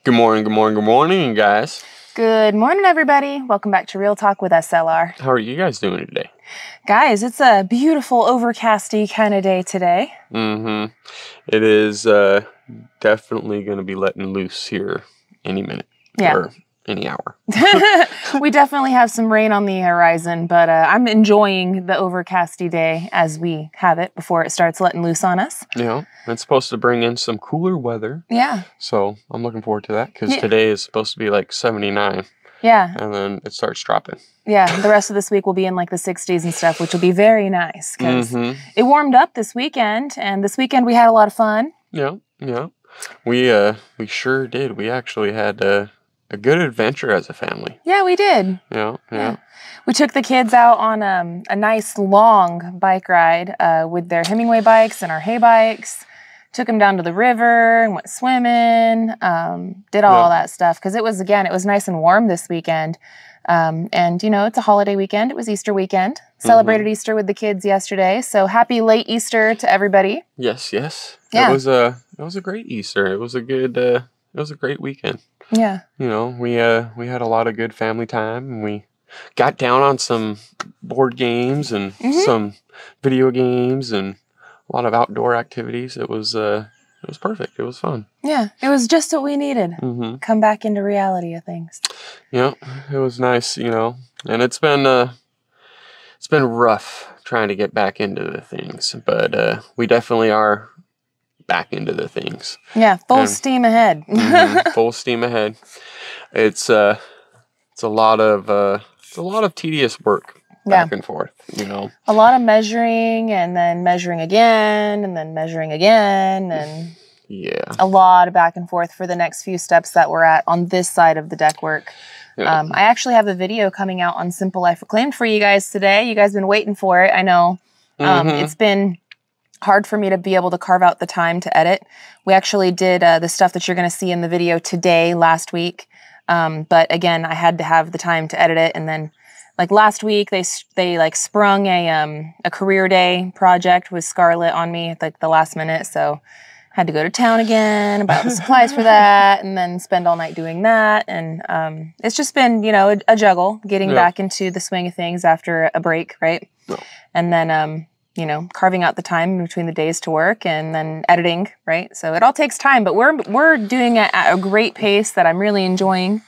Good morning, guys. Good morning, everybody. Welcome back to Real Talk with SLR. How are you guys doing today? Guys, it's a beautiful, overcasty kind of day today. It is definitely going to be letting loose here any minute. Yeah. Or any hour. We definitely have some rain on the horizon, but I'm enjoying the overcasty day as we have it before it starts letting loose on us. Yeah, it's supposed to bring in some cooler weather. Yeah. So I'm looking forward to that because today is supposed to be like 79. Yeah. And then it starts dropping. Yeah, the rest of this week will be in like the 60s and stuff, which will be very nice because it warmed up this weekend, and this weekend we had a lot of fun. Yeah. We sure did. We actually had a good adventure as a family. Yeah, we did. Yeah. We took the kids out on a nice long bike ride with their Hemingway bikes and our hay bikes. Took them down to the river and went swimming, did all that stuff because it was nice and warm this weekend. And, you know, it's a holiday weekend. It was Easter weekend. Celebrated Easter with the kids yesterday. So happy late Easter to everybody. Yes. Yeah. It was a great Easter. It was a great weekend. Yeah. You know, we had a lot of good family time, and we got down on some board games and some video games and a lot of outdoor activities. It was perfect. It was fun. Yeah, it was just what we needed. Come back into reality of things. Yeah, it was nice, you know. And it's been rough trying to get back into the things, but we definitely are back into the things. Yeah, full steam ahead. Full steam ahead. It's a lot of tedious work back and forth, you know. A lot of measuring and then measuring again and then measuring again and a lot of back and forth for the next few steps that we're at on this side of the deck work. Yeah. I actually have a video coming out on SimpleLifeReclaimed for you guys today. You guys have been waiting for it, I know. It's been hard for me to be able to carve out the time to edit. We actually did the stuff that you're going to see in the video today, last week. But again, I had to have the time to edit it. And then like last week, they like sprung a career day project with Scarlett on me at like the last minute. So had to go to town again, buy the supplies for that, and then spend all night doing that. And it's just been, you know, a juggle getting back into the swing of things after a break, right? And then, you know, carving out the time between the days to work and then editing, right? So it all takes time, but we're doing it at a great pace that I'm really enjoying.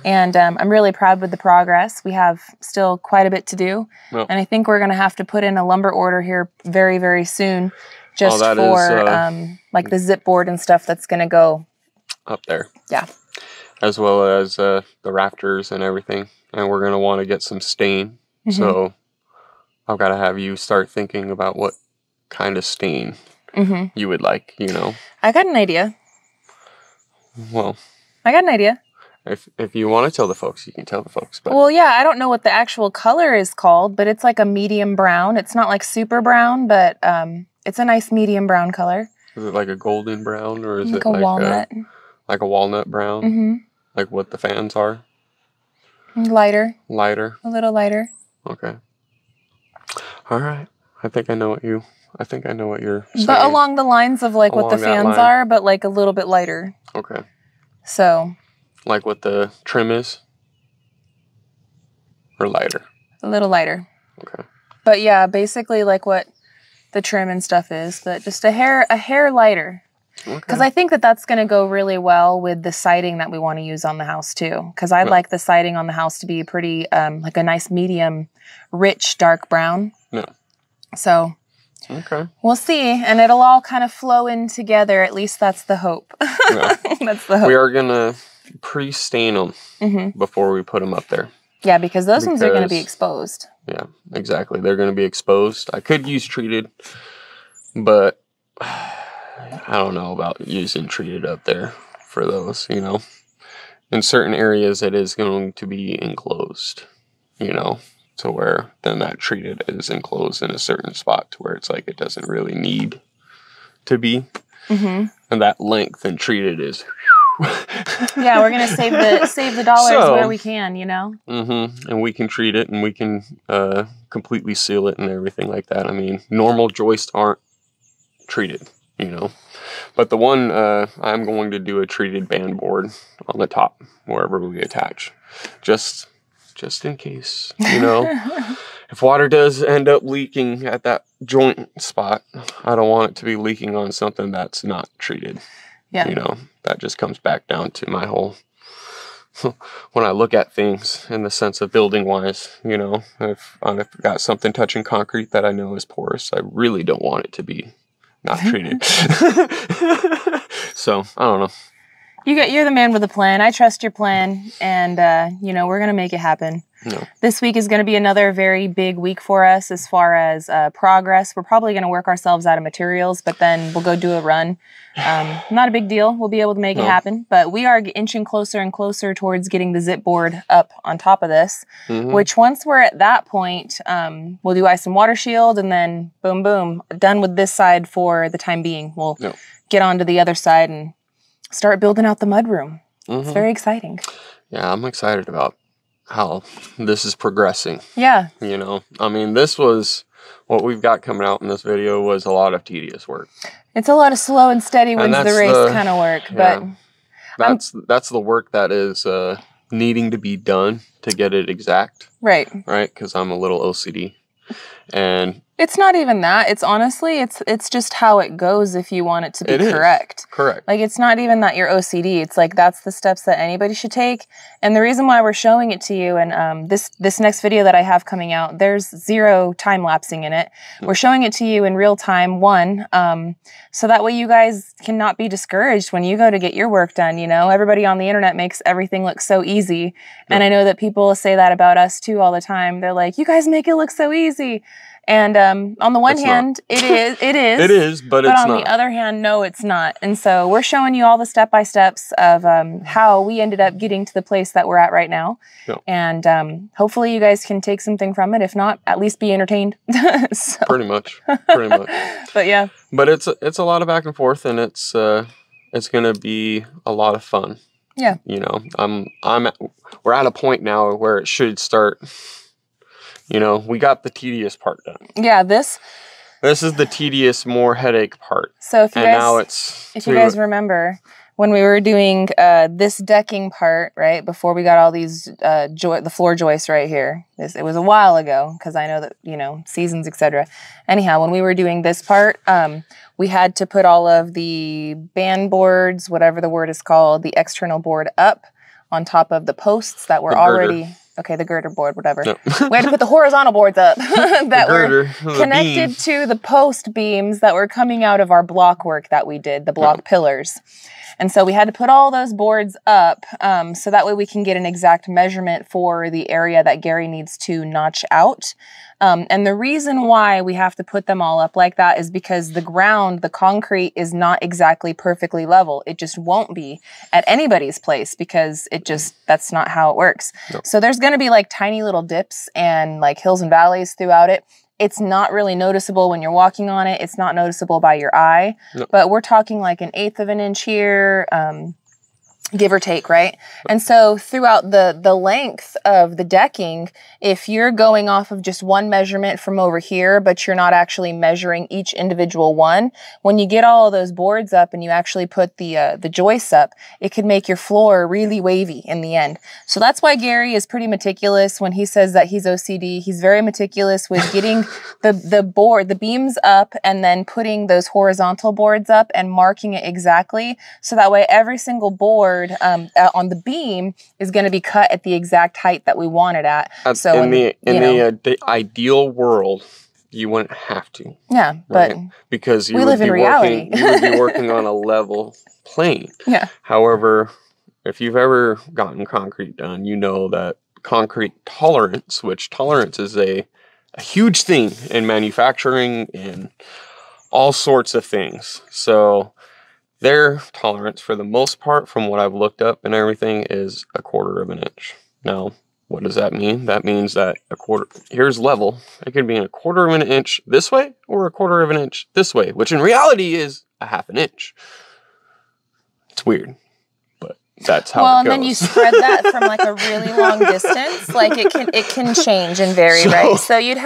And I'm really proud with the progress. We have still quite a bit to do. And I think we're going to have to put in a lumber order here very, very soon just for like the zip board and stuff that's going to go up there. Yeah. As well as the rafters and everything. And we're going to want to get some stain. So I've got to have you start thinking about what kind of stain you would like, you know. I got an idea. Well, I got an idea. If you want to tell the folks, you can tell the folks. But. Well, yeah, I don't know what the actual color is called, but it's like a medium brown. It's not like super brown, but it's a nice medium brown color. Is it like a golden brown, or is like it a like walnut? Like a walnut brown? Like what the fans are? Lighter. Lighter? A little lighter. Okay. All right. I think I know what you're saying. But along the lines of like what the fans are, but like a little bit lighter. Okay. So. Like what the trim is? Or lighter? A little lighter. Okay. But yeah, basically like what the trim and stuff is, but just a hair lighter. Because I think that that's going to go really well with the siding that we want to use on the house too. Because I'd like the siding on the house to be pretty, like a nice medium, rich, dark brown. Yeah. So. Okay. We'll see. And it'll all kind of flow in together. At least that's the hope. That's the hope. We are going to pre-stain them before we put them up there. Yeah, because those ones are going to be exposed. Yeah, exactly. They're going to be exposed. I could use treated, but I don't know about using treated up there for those, you know. In certain areas, it is going to be enclosed, you know, to where then that treated is enclosed in a certain spot to where it's like it doesn't really need to be. And that length and treated is... Yeah, we're gonna save the dollars where we can, you know. And we can treat it, and we can completely seal it and everything like that. I mean, normal joists aren't treated, you know. But the one, I'm going to do a treated band board on the top, wherever we attach. Just in case, you know. If water does end up leaking at that joint spot, I don't want it to be leaking on something that's not treated. Yeah. You know, that just comes back down to my whole, when I look at things in the sense of building wise, you know, if I've got something touching concrete that I know is porous, I really don't want it to be not treated. So, I don't know. You're the man with a plan. I trust your plan, and you know, we're gonna make it happen. No. This week is going to be another very big week for us as far as progress. We're probably going to work ourselves out of materials, but then we'll go do a run. Not a big deal. We'll be able to make it happen, but we are inching closer and closer towards getting the zip board up on top of this, which once we're at that point, we'll do ice and water shield, and then boom, boom, done with this side for the time being. We'll get on to the other side and start building out the mudroom. It's very exciting. Yeah, I'm excited about how this is progressing. Yeah. You know, I mean, this was what we've got coming out in this video was a lot of tedious work. It's a lot of slow and steady wins the race kind of work, but that's the work that is needing to be done to get it exact. Right. Right, because I'm a little OCD. And it's not even that. It's honestly, it's just how it goes if you want it to be correct. Correct. Like, it's not even that you're OCD. It's like, that's the steps that anybody should take. And the reason why we're showing it to you, and this next video that I have coming out, there's 0 time lapsing in it. We're showing it to you in real time, so that way you guys cannot be discouraged when you go to get your work done. You know, everybody on the internet makes everything look so easy. And I know that people say that about us too all the time. They're like, you guys make it look so easy. And on the one hand, it is. It is, but it's not. But on the other hand, no, it's not. And so we're showing you all the step-by-steps of how we ended up getting to the place that we're at right now. Yep. And hopefully you guys can take something from it. If not, at least be entertained. So. Pretty much. But yeah. But it's a lot of back and forth, and it's going to be a lot of fun. Yeah. You know, we're at a point now where it should start. You know, we got the tedious part done. Yeah, this is the tedious, more headache part. So if you guys remember, when we were doing this decking part, right, before we got all these the floor joists right here, it was a while ago, because I know that, you know, seasons, etc. Anyhow, when we were doing this part, we had to put all of the band boards, whatever the word is called, the external board up on top of the posts that were already... Okay, the girder board, whatever. No. We had to put the horizontal boards up that were connected to the post beams that were coming out of our block work that we did, the block pillars. And so we had to put all those boards up so that way we can get an exact measurement for the area that Gary needs to notch out. And the reason why we have to put them all up like that is because the ground, the concrete, is not exactly perfectly level. It just won't be at anybody's place because that's not how it works. Nope. So there's going to be like tiny little dips and like hills and valleys throughout it. It's not really noticeable when you're walking on it. It's not noticeable by your eye. Nope. But we're talking like 1/8 of an inch here, give or take, right? And so throughout the length of the decking, if you're going off of just one measurement from over here, but you're not actually measuring each individual one, when you get all of those boards up and you actually put the joists up, it could make your floor really wavy in the end. So that's why Gary is pretty meticulous when he says that he's OCD. He's very meticulous with getting the beams up and then putting those horizontal boards up and marking it exactly. So that way every single board on the beam is going to be cut at the exact height that we want it at. So in the ideal world, you wouldn't have to. Yeah, right? but because we live in reality. You would be working on a level plane. Yeah. However, if you've ever gotten concrete done, you know that concrete tolerance, which tolerance is a huge thing in manufacturing and all sorts of things. So their tolerance, for the most part, from what I've looked up and everything, is 1/4 of an inch. Now, what does that mean? That means that here's level. It could be 1/4 of an inch this way or 1/4 of an inch this way, which in reality is 1/2 an inch. It's weird, but that's how well, it and goes. then you spread that from like a really long distance. Like it can change and vary, right? So you'd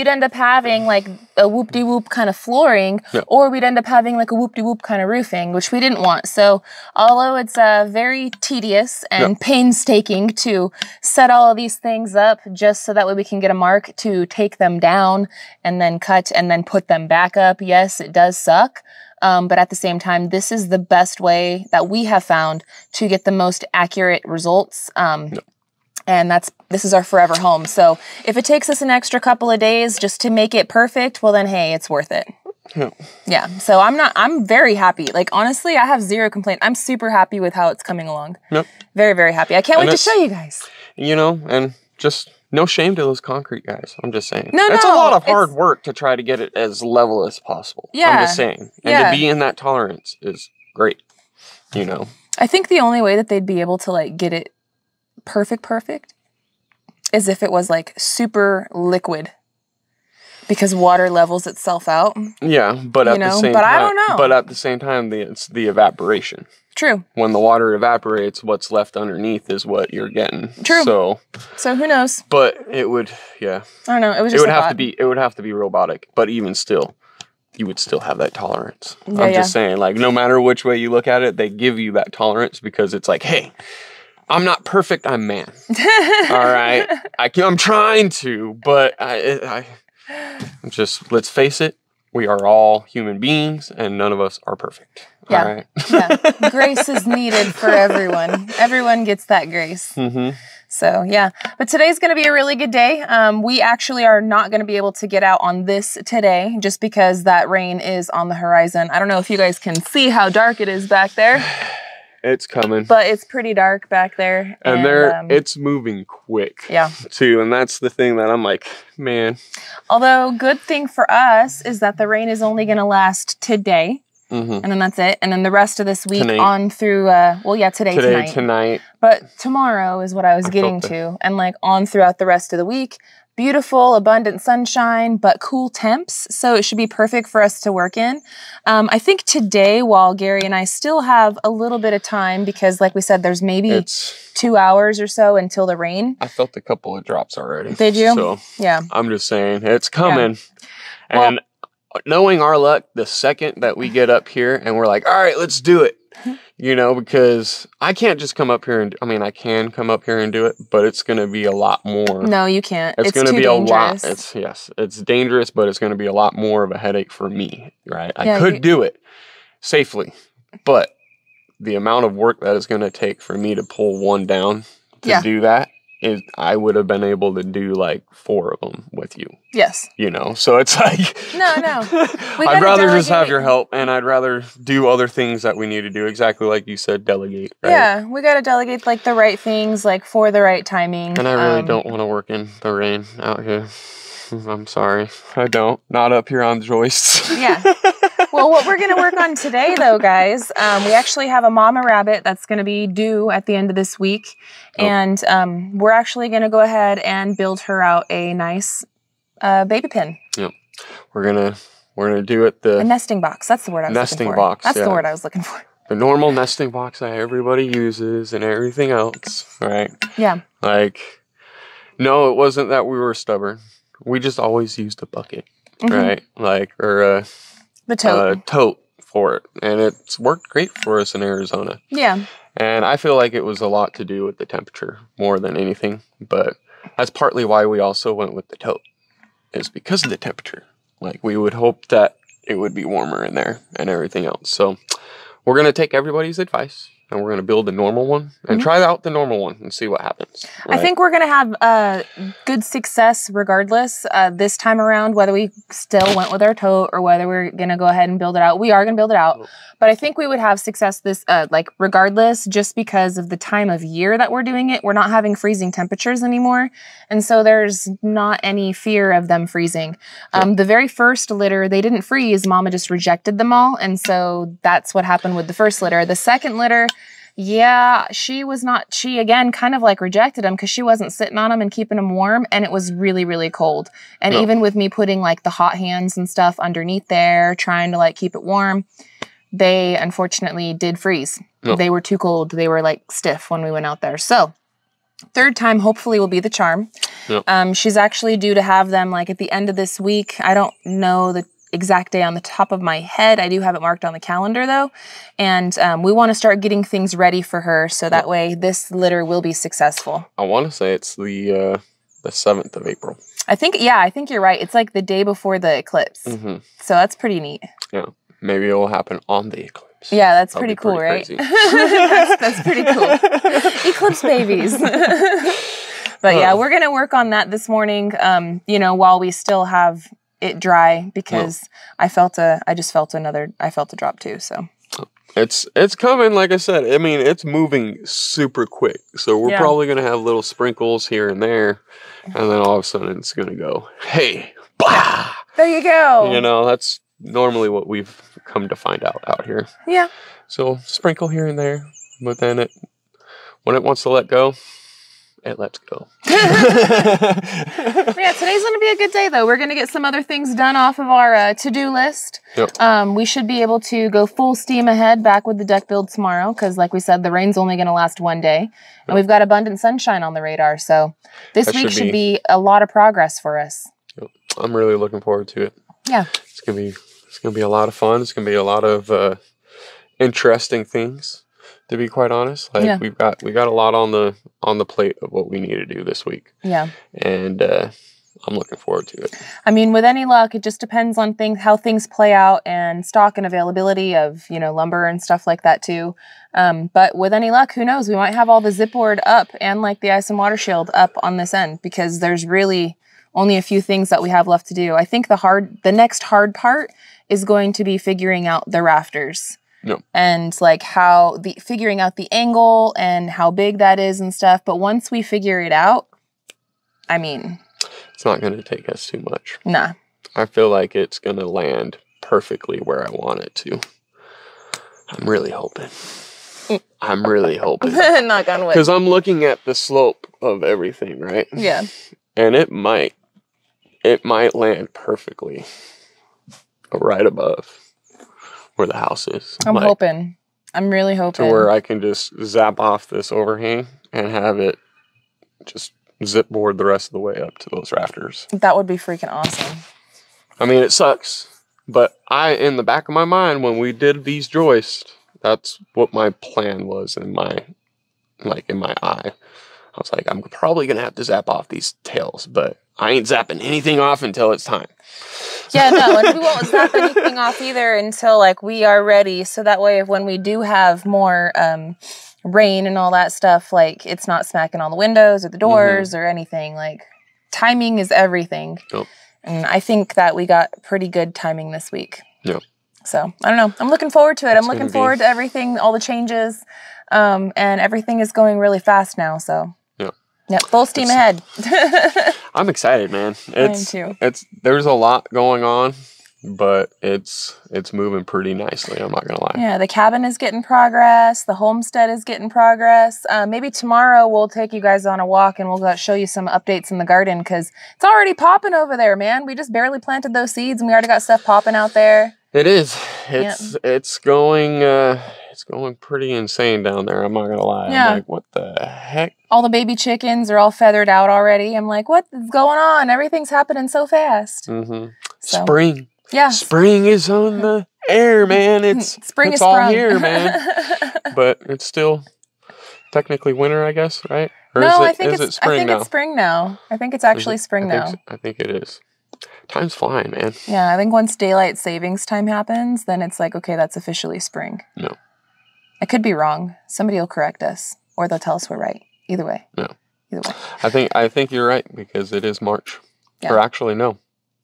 end up having like a whoop-de-whoop kind of flooring, or we'd end up having like a whoop-de-whoop kind of roofing, which we didn't want. So although it's very tedious and painstaking to set all of these things up just so that way we can get a mark to take them down and then cut and then put them back up, yes, it does suck. But at the same time, this is the best way that we have found to get the most accurate results. And this is our forever home. So if it takes us an extra couple of days just to make it perfect, well then, hey, it's worth it. Yeah. So I'm very happy. Like, honestly, I have zero complaint. I'm super happy with how it's coming along. Very, very happy. I can't wait to show you guys. You know, and just no shame to those concrete guys. I'm just saying. It's a lot of hard work to try to get it as level as possible. Yeah. I'm just saying. And to be in that tolerance is great. You know. I think the only way that they'd be able to like get it perfect is if it was like super liquid. Because water levels itself out. Yeah, but at the same time, I don't know. But at the same time, it's the evaporation. True. When the water evaporates, what's left underneath is what you're getting. True. So who knows? But it would, I don't know. It was just it would have to be robotic. But even still, you would still have that tolerance. I'm just saying, like, no matter which way you look at it, they give you that tolerance because it's like, hey, I'm not perfect. I'm man. All right, I'm trying to, but let's face it, we are all human beings and none of us are perfect. Yeah. All right. Yeah. Grace is needed for everyone. Everyone gets that grace. So, yeah. But today's going to be a really good day. We actually are not going to be able to get out on this today just because that rain is on the horizon. I don't know if you guys can see how dark it is back there. It's coming. But it's pretty dark back there. And it's moving quick. Yeah. Too. And that's the thing that I'm like, man. Although, good thing for us is that the rain is only going to last today. And then that's it. And then the rest of this week on through, tonight. But tomorrow is what I was getting to. And like on throughout the rest of the week. Beautiful, abundant sunshine, but cool temps. So it should be perfect for us to work in. I think today, while Gary and I still have a little bit of time, because like we said, there's maybe 2 hours or so until the rain. I felt a couple of drops already. Did you? So yeah. I'm just saying, it's coming. Yeah. And knowing our luck, the second that we get up here and we're like, all right, let's do it. You know, because I can't just come up here and, I can come up here and do it, but it's going to be a lot more. No, you can't. It's going to be dangerous. A lot. It's dangerous, but it's going to be a lot more of a headache for me, right? I could do it safely, but the amount of work that it's going to take for me to pull one down to do that, I would have been able to do like 4 of them with you. Yes. You know, so it's like... No. I'd rather just have your help, and I'd rather do other things that we need to do. Exactly like you said, delegate, right? Yeah, we got to delegate like the right things, like for the right timing. And I really don't want to work in the rain out here. I'm sorry. I don't. Not up here on joists. Yeah. Well, what we're going to work on today, though, guys, we actually have a mama rabbit that's going to be due at the end of this week. And we're actually going to go ahead and build her out a nice baby pen. Yep. We're gonna do it a nesting box. That's the word I was looking for. Nesting box. That's the word I was looking for. The normal nesting box that everybody uses and everything else, right? Yeah. Like, no, it wasn't that we were stubborn. We just always used a bucket, right? Like, or the tote. Tote for it. And it's worked great for us in Arizona. Yeah. And I feel like it was a lot to do with the temperature more than anything. But that's partly why we also went with the tote, is because of the temperature. Like, we would hope that it would be warmer in there and everything else. So we're going to take everybody's advice. And we're going to build a normal one and try out the normal one and see what happens. Right? I think we're going to have good success regardless this time around, whether we still went with our tote or whether we're going to go ahead and build it out. We are going to build it out. But I think we would have success this, regardless, just because of the time of year that we're doing it. We're not having freezing temperatures anymore. And so there's not any fear of them freezing. The very first litter, they didn't freeze. Mama just rejected them all. And so that's what happened with the first litter. The second litter, yeah, she again kind of like rejected them because she wasn't sitting on them and keeping them warm, and it was really, really cold. And even with me putting like the hot hands and stuff underneath there, trying to like keep it warm, they unfortunately did freeze. No. They were too cold. They were like stiff when we went out there. So third time hopefully will be the charm. Yep. She's actually due to have them like at the end of this week. I don't know the exact day on the top of my head. I do have it marked on the calendar though. And we want to start getting things ready for her so that way this litter will be successful. I want to say it's the 7th of April. I think you're right. It's like the day before the eclipse. Mm-hmm. So that's pretty neat. Yeah. Maybe it will happen on the eclipse. Yeah, that's pretty cool, right? that's pretty cool. Eclipse babies. But yeah, we're going to work on that this morning, while we still have it dry because I felt a drop too, so. It's coming, like I said. I mean, it's moving super quick. So we're probably going to have little sprinkles here and there. And then all of a sudden it's going to go, hey, blah! There you go. That's normally what we've come to find out here. Yeah. So sprinkle here and there. But then when it wants to let go, it lets go. Yeah, today's going to be a good day, though. We're going to get some other things done off of our to-do list. Yep. We should be able to go full steam ahead back with the deck build tomorrow because, like we said, the rain's only going to last one day. And we've got abundant sunshine on the radar. So this week should be a lot of progress for us. Yep. I'm really looking forward to it. Yeah. It's going to be a lot of fun. It's going to be a lot of interesting things. To be quite honest, we got a lot on the plate of what we need to do this week. Yeah, and I'm looking forward to it. I mean, with any luck, it just depends on how things play out and stock and availability of lumber and stuff like that too. But with any luck, who knows? We might have all the zip board up and like the ice and water shield up on this end because there's really only a few things that we have left to do. I think the next hard part is going to be figuring out the rafters. No. And like figuring out the angle and how big that is and stuff. But once we figure it out, I mean, it's not going to take us too much. Nah. I feel like it's going to land perfectly where I want it to. I'm really hoping. Knock on wood. Because I'm looking at the slope of everything, right? Yeah. And it might land perfectly right above where the house is. I'm hoping. I'm really hoping. To where I can just zap off this overhang and have it just zip board the rest of the way up to those rafters. That would be freaking awesome. I mean, it sucks. But in the back of my mind, when we did these joists, that's what my plan was in my eye. I was like, I'm probably going to have to zap off these tails, but I ain't zapping anything off until it's time. Yeah, no, and we won't zap anything off either until we are ready. So that way, if when we do have more rain and all that stuff, it's not smacking on the windows or the doors or anything. Timing is everything. Yep. And I think that we got pretty good timing this week. Yep. So I don't know. I'm looking forward to it. I'm looking forward to everything, all the changes, and everything is going really fast now. So. Yeah, full steam ahead. I'm excited, man. I am too. There's a lot going on, but it's moving pretty nicely. I'm not gonna lie. Yeah, the cabin is getting progress. The homestead is getting progress. Maybe tomorrow we'll take you guys on a walk and we'll go show you some updates in the garden because it's already popping over there, man. We just barely planted those seeds and we already got stuff popping out there. It is. It's going pretty insane down there. I'm not gonna lie. Yeah. I'm like, what the heck? All the baby chickens are all feathered out already. I'm like, what is going on? Everything's happening so fast. Mm-hmm. So, spring. Yeah. Spring is on the air, man. It's all sprung. here, man. But it's still technically winter, I guess, right? Or I think it's spring now. I think it's actually spring now. I think it is. Time's flying, man. Yeah, I think once daylight savings time happens, then it's okay, that's officially spring. No. I could be wrong. Somebody will correct us, or they'll tell us we're right. Either way. No. Either way. I think you're right because it is March. Yeah. Or actually, no.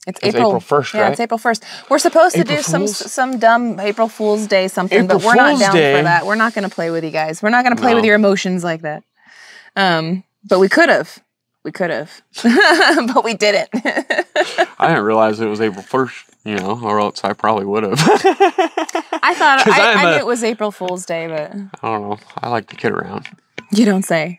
It's April 1st, right? Yeah, it's April 1st. We're supposed to do some dumb April Fool's Day something, but we're not down for that. We're not going to play with you guys. We're not going to play with your emotions like that. But we could have. But we didn't. I didn't realize it was April 1st, or else I probably would have. I knew it was April Fool's Day, but I don't know. I like to kid around. You don't say.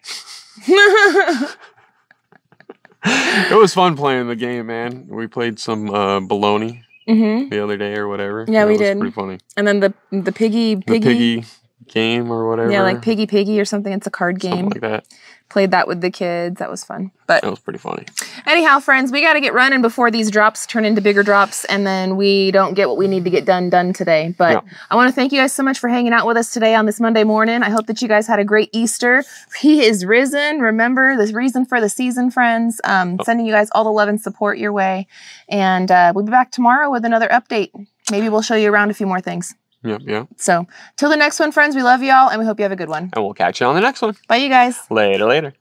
It was fun playing the game, man. We played some baloney the other day or whatever. Yeah, we did. It was pretty funny. And then the piggy game or whatever. Yeah, like Piggy Piggy or something. It's a card game. Something like that. Played that with the kids. That was fun. But that was pretty funny. Anyhow, friends, we got to get running before these drops turn into bigger drops, and then we don't get what we need to get done today. But I want to thank you guys so much for hanging out with us today on this Monday morning. I hope that you guys had a great Easter. He is risen. Remember the reason for the season, friends. Sending you guys all the love and support your way. And we'll be back tomorrow with another update. Maybe we'll show you around a few more things. Yep. So, till the next one, friends, we love y'all, and we hope you have a good one. And we'll catch you on the next one. Bye, you guys. Later.